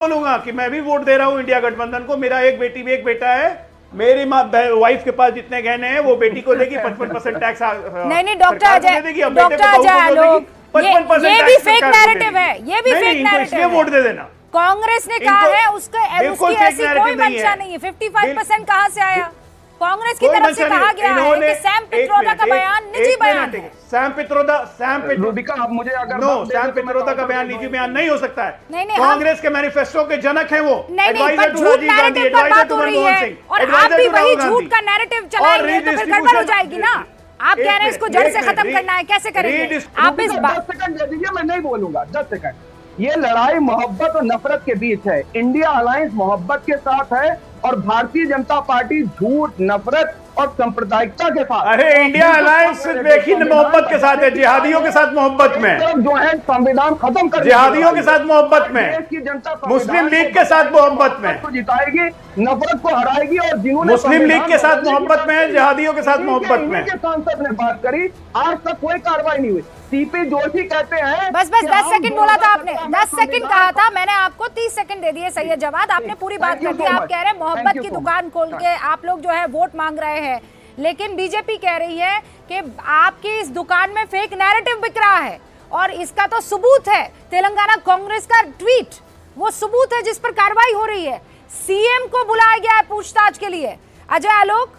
बोलूंगा कि मैं भी वोट दे रहा हूं इंडिया गठबंधन को। मेरा एक बेटी भी एक बेटा है, मेरी माँ वाइफ के पास जितने गहने हैं वो बेटी को देगी 55% टैक्स। नहीं डॉक्टर अजय, डॉक्टर अजय आलोक, ये भी फेक नैरेटिव है, ये भी फेक नैरेटिव है। वोट दे देना। कांग्रेस ने कहा है उसकी ऐसी कोई मंशा नहीं है। 55% कहां से आया? कांग्रेस की तरफ से कहा गया है कि सैम पित्रोदा का बयान निजी बयान है। सैम पित्रोदा आप मुझे अगर सैम पित्रोदा का बयान निजी बयान नहीं हो सकता है। नहीं, कांग्रेस के मैनिफेस्टो के जनक हैं वो। Advisor to Rajiv Gandhi, advisor to Manmohan Singh, और आप भी वही झूठ का नैरेटिव चलाएंगे तो फिर गड़बड़ हो जाएगी ना। आप कह रहे हैं इसको जड़ से खत्म करना है, कैसे करेंगे आप? इस बात 10 सेकंड दे दीजिए, मैं नहीं बोलूंगा 10 सेकंड। ये लड़ाई मोहब्बत और नफरत के बीच है। इंडिया अलायंस मोहब्बत के साथ है और भारतीय जनता पार्टी झूठ, नफरत और सांप्रदायिकता के साथ। अरे इंडिया अलायंस सिर्फ एक ही मोहब्बत के साथ है, जिहादियों के साथ मोहब्बत में, जो है संविधान खत्म कर, जिहादियों के साथ मोहब्बत में, देश की जनता मुस्लिम लीग के साथ मोहब्बत में को जिताएगी, नफरत को हराएगी। और जिन्होंने मुस्लिम लीग के साथ मोहब्बत में है, जिहादियों के साथ मोहब्बत में। सांसद ने बात करी, आज तक कोई कार्रवाई नहीं हुई। सीपी जोशी कहते हैं बस 10 सेकंड बोला था आपने, 10 सेकंड कहा था, मैंने आपको 30 सेकंड दे दिए। सैयद जवाद, आपने पूरी बात कर दी। आप कह रहे हैं मोहब्बत की दुकान खोल के आप लोग जो है वोट मांग रहे हैं, लेकिन बीजेपी कह रही है कि आपकी इस दुकान में फेक नैरेटिव बिक रहा है। और इसका तो सबूत है तेलंगाना कांग्रेस का ट्वीट, वो सबूत है जिस पर कार्रवाई हो रही है। सीएम को बुलाया गया है पूछताछ के लिए। अजय आलोक,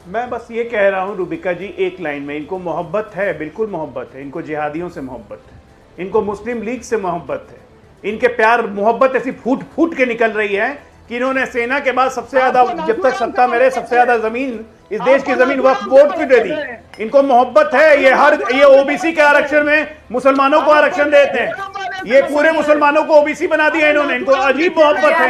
मैं बस ये कह रहा हूं रूबिका जी, एक लाइन में, इनको मोहब्बत है, बिल्कुल मोहब्बत है। इनको जिहादियों से मोहब्बत है, इनको मुस्लिम लीग से मोहब्बत है। इनके प्यार मोहब्बत ऐसी फूट फूट के निकल रही है कि इन्होंने सेना के बाद सबसे ज्यादा, जब तक सत्ता में रहे, सबसे ज्यादा जमीन, इस देश की जमीन वक्फ बोर्ड को दे दी। इनको मोहब्बत है। ये ओबीसी के आरक्षण में मुसलमानों को आरक्षण देते हैं, ये पूरे मुसलमानों को ओबीसी बना दिया इन्होंने। इनको अजीब मोहब्बत है।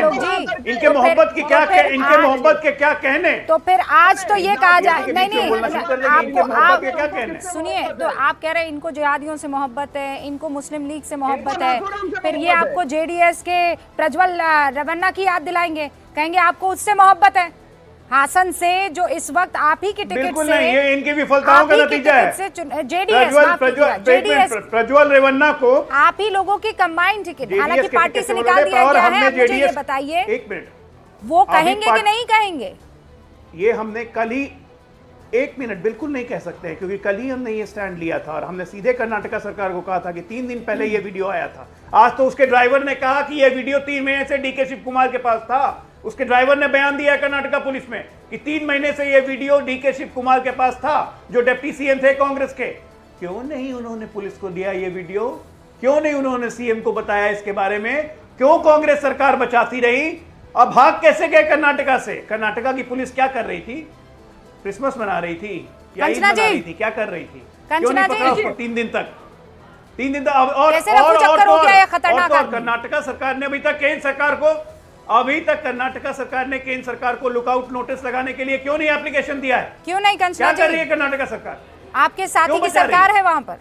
इनके मोहब्बत की क्या, इनके मोहब्बत के क्या कहने। तो फिर आज तो ये कहा जाए, नहीं आपको क्या कहने। सुनिए, तो आप कह रहे हैं इनको जिहादियों से मोहब्बत है, इनको मुस्लिम लीग से मोहब्बत है, फिर ये आपको जेडीएस के प्रज्वल रेवन्ना की याद दिलाएंगे, कहेंगे आपको उससे मोहब्बत है। हासन से जो इस वक्त आप ही की टिकट से, नहीं, ये इनकी विफलताओं का नतीजा है। जेडीएस प्रज्वल रेवन्ना को आप ही लोगों की कंबाइंड टिकट, हालांकि पार्टी से निकाल दिया गया है। मुझे ये बताइए, एक मिनट, वो कहेंगे कि नहीं कहेंगे? ये हमने कल ही, एक मिनट, बिल्कुल नहीं कह सकते हैं, क्योंकि कल ही हमने ये स्टैंड लिया था और हमने सीधे कर्नाटका सरकार को कहा था कि 3 दिन पहले ये वीडियो आया था। आज तो उसके ड्राइवर ने कहा कि ये वीडियो 3 महीने से डीके शिव कुमार के पास था। उसके ड्राइवर ने बयान दिया कर्नाटका पुलिस में कि 3 महीने से ये वीडियो डीके शिव कुमार के पास था, जो डिप्टी सीएम थे कांग्रेस के। क्यों नहीं उन्होंने पुलिस को दिया ये वीडियो? क्यों नहीं उन्होंने सीएम को बताया इसके बारे में? क्यों कांग्रेस सरकार बचाती रही? अब भाग कैसे गए कर्नाटका से? कर्नाटका की पुलिस क्या कर रही थी? क्रिसमस मना रही थी या ईद मना रही थी? क्या कर रही थी? क्यों नहीं पकड़ा उसको 3 दिन तक? 3 दिन तक। और कर्नाटका सरकार ने अभी तक कर्नाटका सरकार ने केंद्र सरकार को लुकआउट नोटिस लगाने के लिए क्यों नहीं एप्लीकेशन दिया है? क्यों नहीं? क्या कर रही है कर्नाटका सरकार? आपके साथी की सरकार है वहां पर।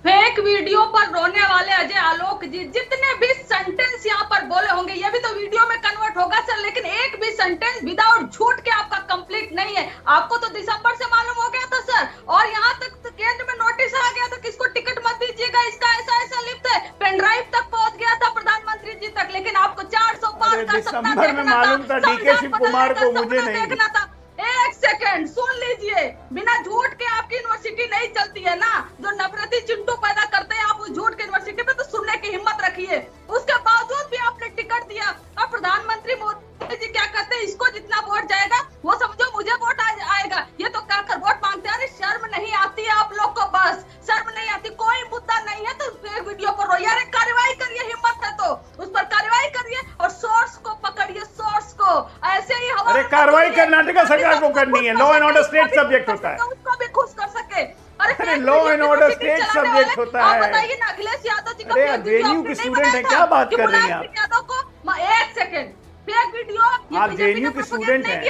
फेक वीडियो पर रोने वाले अजय आलोक जी, जितने भी सेंटेंस यहाँ पर बोले होंगे ये भी तो वीडियो में कन्वर्ट होगा सर, लेकिन एक भी सेंटेंस विदाउट झूठ के आपका कंप्लीट नहीं है। आपको तो दिसंबर से मालूम हो गया था सर, और यहाँ तक तो केंद्र में नोटिस आ गया था, किसको टिकट मत दीजिएगा, इसका ऐसा ऐसा लिप्त है, पेन ड्राइव तक पहुंच गया था प्रधानमंत्री जी तक, लेकिन आपको 400 पार का सपना देखना था, डीके शिव कुमार को मुझे नहीं देखना था। एक सेकंड सुन लीजिए, बिना झूठ के आपकी यूनिवर्सिटी नहीं चलती है ना। जो नफरती चिंटू पैदा करते हैं आप उस झूठ के यूनिवर्सिटी पे तो सुनने की हिम्मत रखिए। उसके बावजूद भी आपने टिकट दिया। अब प्रधानमंत्री मोदी जी क्या कहते हैं, इसको जितना वोट जाएगा वो समझो मुझे वोट आएगा, ये तो कहकर वोट मांगते हैं। अरे शर्म नहीं आती है आप लोग को? बस शर्म नहीं आती? कोई मुद्दा नहीं है तो वीडियो पर रो यार, कार्रवाई करिए, हिम्मत है तो उस पर कार्रवाई करिए और सोर्स को पकड़िए, सोर्स को। ऐसे ही अरे कार्रवाई कर्नाटका सरकार को करनी है, law and order state subject होता है, उसको भी खुश कर सके। अरे law and order state subject होता है। बताइए ना, अखिलेश यादव जी का जेएनयू के स्टूडेंट है, क्या बात कर रहे हैं आप? यादव को एक सेकंड, फेक वीडियो आप जेएनयू के स्टूडेंट हैं,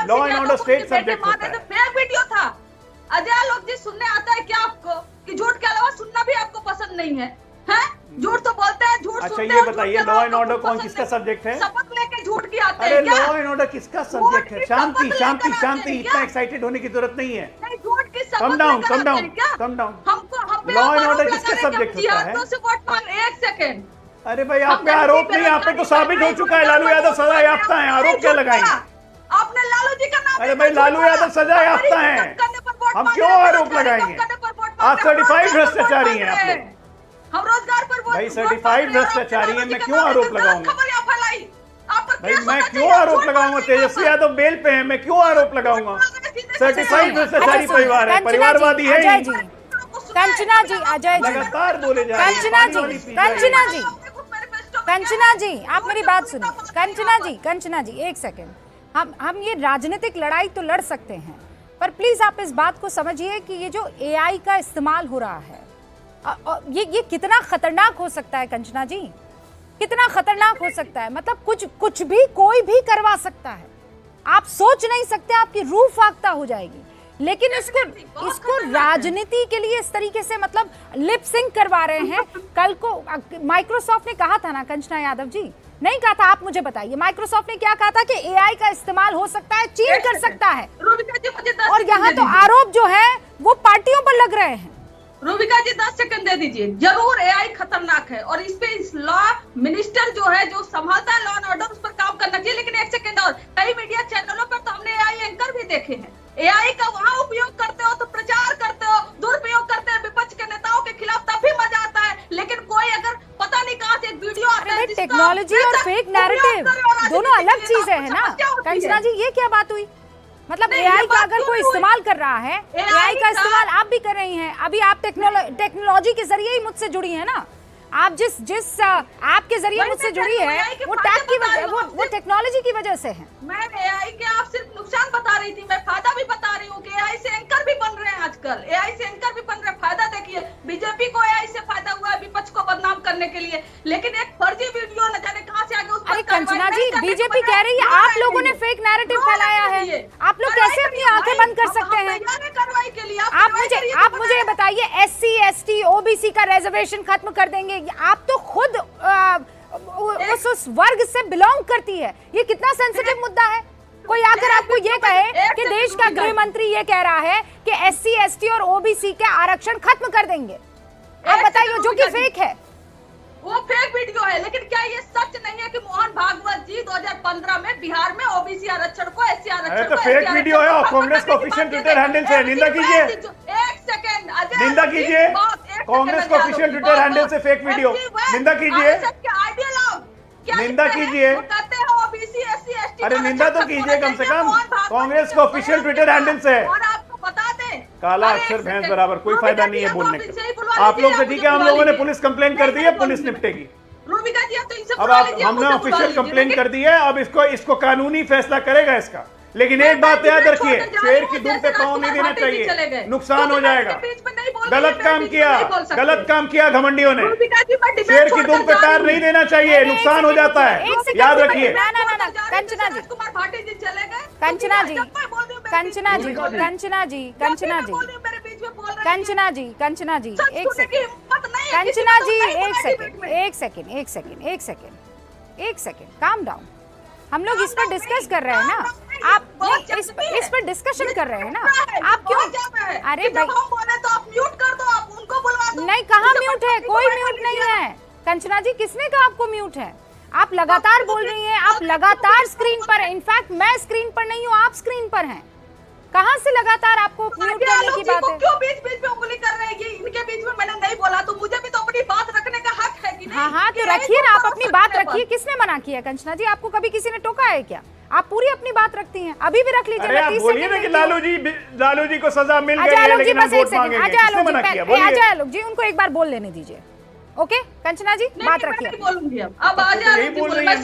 law and order state subject होता है। फेक वीडियो था। अजय आलोक जी, सुनने आता है क्या आपको कि झूठ के अलावा सुनना भी आपको पसंद नहीं है? झूठ तो बोलते हैं, झूठ अच्छा ये बताइए, लॉ एंड ऑर्डर कौन किसका सब्जेक्ट है? शपथ लेके झूठ की आते हैं। अरे लॉ एंड ऑर्डर किसका सब्जेक्ट है? शांति शांति शांति, इतना एक्साइटेड होने की जरूरत नहीं है। झूठ की come down come down come down. हमको पे लॉ आप एंड आरोप ऑर्डर लगा किसके रहे हैं कि हम सब्जेक्ट होता है? जिहादियों से वोट मांग रहे हैं। एक सेकंड, अरे भाई आप पे आरोप नहीं, आप पे तो साबित हो चुका है लालू यादव सजा याफ्ता है, आरोप क्या लगाएंगे? आपने लालू जी का नाम अरे भाई लालू यादव सजा याफ्ता है, हम क्यों आरोप लगाएंगे? आप सर्टिफाइड भ्रष्टाचारी हैं आप लोग। हम रोजगार पर भाई सर्टिफाइड भ्रष्टाचारी है, मैं क्यों आरोप लगाऊंगा? भाई मैं क्यों आरोप लगाऊंगा? तेजस्वी यादव बेल पे है, मैं क्यों आरोप लगाऊंगा? सर्टिफाइड भ्रष्टाचारी परिवार है, परिवारवादी है अजय ही। जी, कंचना जी, अजय जी, लगातार बोले जा रहे हैं। कंचना जी, कंचना जी, कंचना जी, आप मेरी बात सुनिए। कंचना जी, एक सेकंड। हम ये राजनीतिक लड़ाई तो लड़ सकते हैं, पर प्लीज आप इस बात को समझिए कि ये जो एआई का इस्तेमाल हो रहा है, ये कितना खतरनाक हो सकता है। कंचना जी, कितना खतरनाक हो सकता है। मतलब कुछ भी कोई भी करवा सकता है। आप सोच नहीं सकते, आपकी रूह फाख्ता हो जाएगी। लेकिन इसको राजनीति के लिए इस तरीके से मतलब लिप सिंक करवा रहे हैं। कल को माइक्रोसॉफ्ट ने कहा था ना, कंचना यादव जी, नहीं कहा था? आप मुझे बताइए, माइक्रोसॉफ्ट ने क्या कहा था कि एआई का इस्तेमाल हो सकता है, चीन कर सकता है, और यहाँ तो आरोप जो है वो पार्टियों पर लग रहे हैं। रूबिका जी 10 सेकंड दे दीजिए। जरूर एआई खतरनाक है और इस पे इस लॉ मिनिस्टर जो है, जो संभालता है लॉ एंड ऑर्डर, उस पर काम करना चाहिए। लेकिन एक सेकंड और, कई मीडिया चैनलों पर तो हमने एआई एंकर भी देखे हैं। एआई का वहाँ उपयोग करते हो तो प्रचार करते हो, दुरुपयोग करते हैं विपक्ष के नेताओं के खिलाफ, तब भी मजा आता है। लेकिन कोई अगर पता नहीं कहाँ से एक वीडियो आता है, टेक्नोलॉजी और फेक नैरेटिव दोनों अलग चीजें हैं ना। कंचना जी, ये क्या बात हुई? मतलब एआई का अगर कोई इस्तेमाल कर रहा है, एआई का इस्तेमाल आप भी कर रही हैं। अभी आप टेक्नोलॉजी के जरिए ही मुझसे जुड़ी है ना। आप जिस ऐप के जरिए मुझसे जुड़ी है, वो टैग की वजह, वो टेक्नोलॉजी की वजह से है। मैं एआई के आप सिर्फ नुकसान बता रही थी, मैं फायदा भी बता रही हूँ कि एआई से एंकर भी बन रहे हैं आजकल। एआई से एंकर भी बन रहे हैं। फायदा देखिए, बीजेपी को एआई से फायदा हुआ है विपक्ष को बदनाम करने के लिए। लेकिन एक फर्जी वीडियो न जाने कहां से आ गया, उस पर अरे कंचना जी, बीजेपी कह रही है आप लोगों ने फेक नैरेटिव फैलाया है। आप लोग कैसे अपनी आंखें बंद कर सकते हैं? कार्रवाई के लिए आप मुझे बताइए, SC ST OBC का रिजर्वेशन खत्म कर देंगे? आप तो खुद उस वर्ग से बिलोंग करती है। ये कितना सेंसिटिव मुद्दा है। कोई आकर आपको ये कहे कि देश का गृह मंत्री ये कह रहा है कि SC ST और OBC के आरक्षण खत्म कर देंगे, आप बताइए, जो कि फेक है। वो फेक वीडियो है। लेकिन क्या ये सच नहीं है कि मोहन भागवत जी 2015 में बिहार में ओबीसी आरक्षण को, SC आरक्षण को, फेक वीडियो है और कांग्रेस का ऑफिशियल ट्विटर हैंडल से निंदा कीजिए। एक सेकंड, निंदा कीजिए। कांग्रेस का ऑफिशियल ट्विटर हैंडल से फेक वीडियो निंदा कीजिए, निंदा कीजिए। अरे निंदा तो कीजिए कम से कम, कांग्रेस का ऑफिशियल ट्विटर हैंडल से। और आपको बता दें, काला अक्षर भैंस बराबर, कोई फायदा नहीं है बोलने का। आप लोग से ठीक है, हम लोगों ने पुलिस कंप्लेन कर दी है, पुलिस निपटेगी। अब हमने ऑफिशियल कंप्लेन कर दी है, अब इसको कानूनी फैसला करेगा इसका। लेकिन एक बात याद रखिए, शेर की दुम पे पांव नहीं देना चाहिए, नुकसान हो जाएगा। गलत काम किया घमंडियों ने। शेर की दुम पे पैर नहीं देना चाहिए, नुकसान हो जाता है, याद रखिए। कंचना जी, कंचना जी, कंचना जी, कंचना जी, कंचना जी, कंचना जी, कंचना जी, एक सेकंड, कंचना जी, एक सेकंड, काम डाउन। हम लोग इस पर डिस्कस कर रहे हैं ना। आप इस पर डिस्कशन कर रहे हैं ना। आप क्यों? अरे भाई, तो आप म्यूट कर दो, आप उनको बुलवा दो। नहीं, कहाँ म्यूट है? कोई म्यूट नहीं है। कंचना जी, किसने कहा आपको म्यूट है? आप लगातार बोल रही हैं, आप लगातार स्क्रीन पर हैं। इनफैक्ट मैं स्क्रीन पर नहीं हूँ, आप स्क्रीन पर हैं। कहाँ से लगातार आपको म्यूट करने की बात है? क्यों बीच में उंगली कर रहे हैं? ये इनके बीच में मैंने नहीं बोला, तो मुझे भी तो अपनी बात रखने का हक है कि नहीं? हाँ, तो रखिए ना, आप अपनी बात रखिए। किसने मना किया? कंचना जी, आपको कभी किसी ने टोका है क्या? आप पूरी अपनी बात रखती हैं। अभी भी रख लीजिए। आप बोलिए ना कि लालू जी को सजा मिल गई है, लेकिन हम वोट मांगेंगे। किसने मना किया? बोलिए। अजय आलोक जी, उनको एक बार बोल लेने दीजिए। ओके कंचना जी, बात रखिए। नहीं बोलूंगी अब आ जा रही बोल रही है,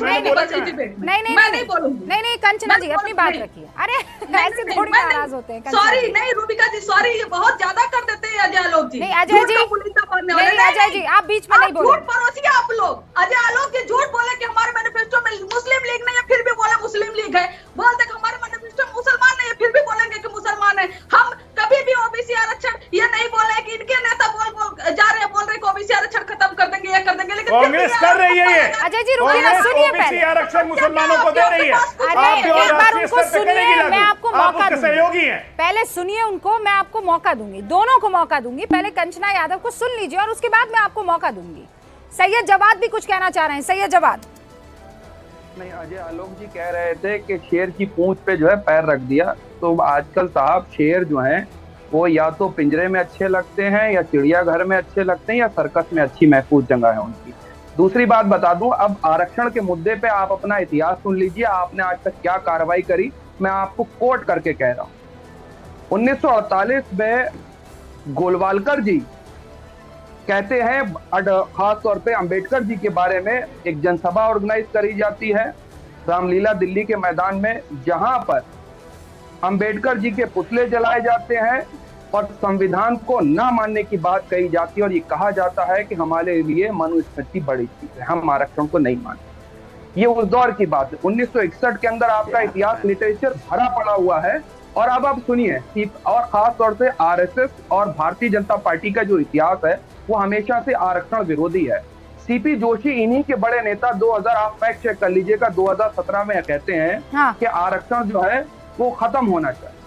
नहीं कंचना जी, अपनी बात रखिए। अरे ऐसे थोड़ी नाराज होते हैं। सॉरी नहीं रूबिका जी, सॉरी, ये बहुत ज्यादा कर देते हैं अजय आलोक जी। नहीं अजय जी, अजय जी, आप बीच में नहीं बोलो। झूठ परोसिए आप लोग। अजय आलोक जी झूठ बोले कि हमारे मैनिफेस्टो में मुस्लिम लीग नहीं है, फिर भी बोले मुस्लिम लीग है। बोलते हमारे मैनिफेस्टो में मुसलमान नहीं है, फिर भी बोलेंगे कि मुसलमान है। हम कभी भी ओबीसी आरक्षण ये नहीं बोले कि इनके नेता बोल रहे ओबीसी आरक्षण खत्म कर देंगे, ये कर देंगे। लेकिन कांग्रेस कर रही है ये। अजय जी रुकिए ना, सुनिए पहले। आरक्षण मुसलमानों को दे रही है। अरे एक बार उनको सुनिए, मैं आपको मौका दूंगी। सहयोगी हैं। पहले सुनिए उनको, मैं आपको मौका दूंगी, दोनों को मौका दूंगी। पहले कंचना यादव को सुन लीजिए और उसके बाद मैं आपको मौका दूंगी। सैयद जवाद भी कुछ कहना चाह रहे हैं। सैयद जवाद। नहीं, अजय आलोक जी कह रहे थे कि शेर की पूंछ पे जो है पैर रख दिया। तो आजकल साहब शेर जो हैं वो या तो पिंजरे में अच्छे लगते हैं, या चिड़ियाघर में अच्छे लगते हैं, या सर्कस में अच्छी महफूज जगह है उनकी। दूसरी बात बता दूं, अब आरक्षण के मुद्दे पे आप अपना इतिहास सुन लीजिए, आपने आज तक क्या कार्रवाई करी। मैं आपको कोट करके कह रहा हूं, 1948 में गोलवालकर जी कहते हैं, खास तौर पे अंबेडकर जी के बारे में एक जनसभा ऑर्गेनाइज करी जाती है रामलीला दिल्ली के मैदान में, जहां पर अंबेडकर जी के पुतले जलाए जाते हैं और संविधान को ना मानने की बात कही जाती है, और ये कहा जाता है कि हमारे लिए मनुस्मृति बड़ी चीज है, हम आरक्षण को नहीं मानते। ये उस दौर की बात है। 1961 के अंदर आपका इतिहास लिटरेचर भरा पड़ा हुआ है। और अब आप सुनिए, और खास तौर से आरएसएस और भारतीय जनता पार्टी का जो इतिहास है वो हमेशा से आरक्षण विरोधी है। सीपी जोशी इन्हीं के बड़े नेता 2000, आप फैक्ट चेक कर लीजिएगा, 2017 में कहते हैं कि आरक्षण जो है वो खत्म होना चाहिए।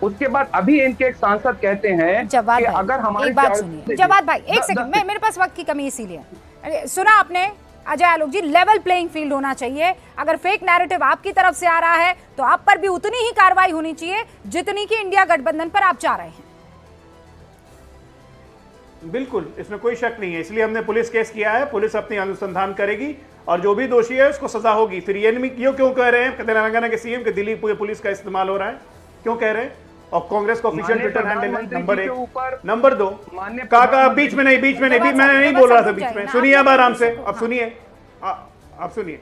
उसके बाद अभी इनके एक सांसद कहते हैं कि अगर हमारे, एक बात सुनिए जवाद भाई, एक सेकंड, मेरे पास वक्त की कमी इसीलिए। सुना आपने अजय आलोक जी, लेवल प्लेइंग फील्ड होना चाहिए। अगर फेक नैरेटिव आपकी तरफ से आ रहा है तो आप पर भी उतनी ही कार्रवाई होनी चाहिए जितनी की इंडिया गठबंधन पर आप चाह रहे हैं। बिल्कुल, इसमें कोई शक नहीं है। इसलिए हमने पुलिस केस किया है, पुलिस अपनी अनुसंधान करेगी और जो भी दोषी है उसको सजा होगी। फिर ये क्यों कह रहे हैं तेलंगाना के सीएम के दिल्ली पुलिस का इस्तेमाल हो रहा है, क्यों कह रहे हैं? और कांग्रेस को ऑफिशियल ट्विटर हैंडल है, नंबर 1। नंबर 2, काका बीच में नहीं, मैंने नहीं बोल रहा था बीच में। सुनिए अब आराम से, अब सुनिए, अब सुनिए।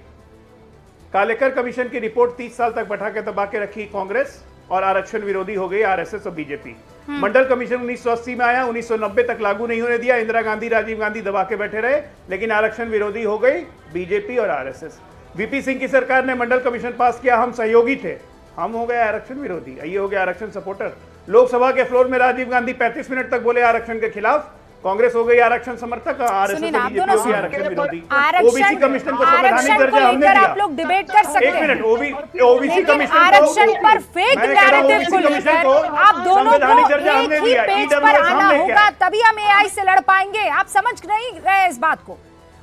कालेकर कमीशन की रिपोर्ट 30 साल तक बैठा के दबा के रखी कांग्रेस और आरक्षण विरोधी हो गई आरएसएस और बीजेपी। मंडल कमीशन 1980 में आया, 1990 तक लागू नहीं होने दिया। इंदिरा गांधी, राजीव गांधी दबा के बैठे रहे, लेकिन आरक्षण विरोधी हो गई बीजेपी और आरएसएस। वीपी सिंह की सरकार ने मंडल कमीशन पास किया, हम सहयोगी थे, हम हो गए आरक्षण विरोधी, ये हो गया आरक्षण सपोर्टर। लोकसभा के फ्लोर में राजीव गांधी 35 मिनट तक बोले आरक्षण के खिलाफ, कांग्रेस हो गई आरक्षण समर्थक, आरएसएस बीजेपी हो गई आरक्षण विरोधी। ओबीसी कमीशन को संवैधानिक दर्जा हमने दिया। आप लोग डिबेट कर सकते हैं। एक मिनट, ओबीसी कमीशन आरक्षण पर फेक नैरेटिव को लेकर आप दोनों को एक ही पेज पर आना होगा, तभी हम एआई से लड़ पाएंगे। आप समझ नहीं रहे इस बात को।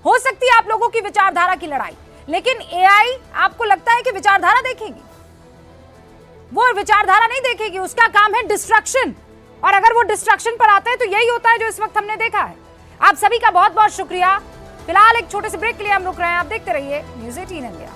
हो सकती है आप लोगों की विचारधारा की लड़ाई, लेकिन एआई आपको लगता है कि विचारधारा देखेगी? वो विचारधारा नहीं देखेगी, उसका काम है डिस्ट्रक्शन। और अगर वो डिस्ट्रक्शन पर आते हैं तो यही होता है जो इस वक्त हमने देखा है। आप सभी का बहुत बहुत शुक्रिया। फिलहाल एक छोटे से ब्रेक के लिए हम रुक रहे हैं। आप देखते रहिए न्यूज़ 18 इंडिया।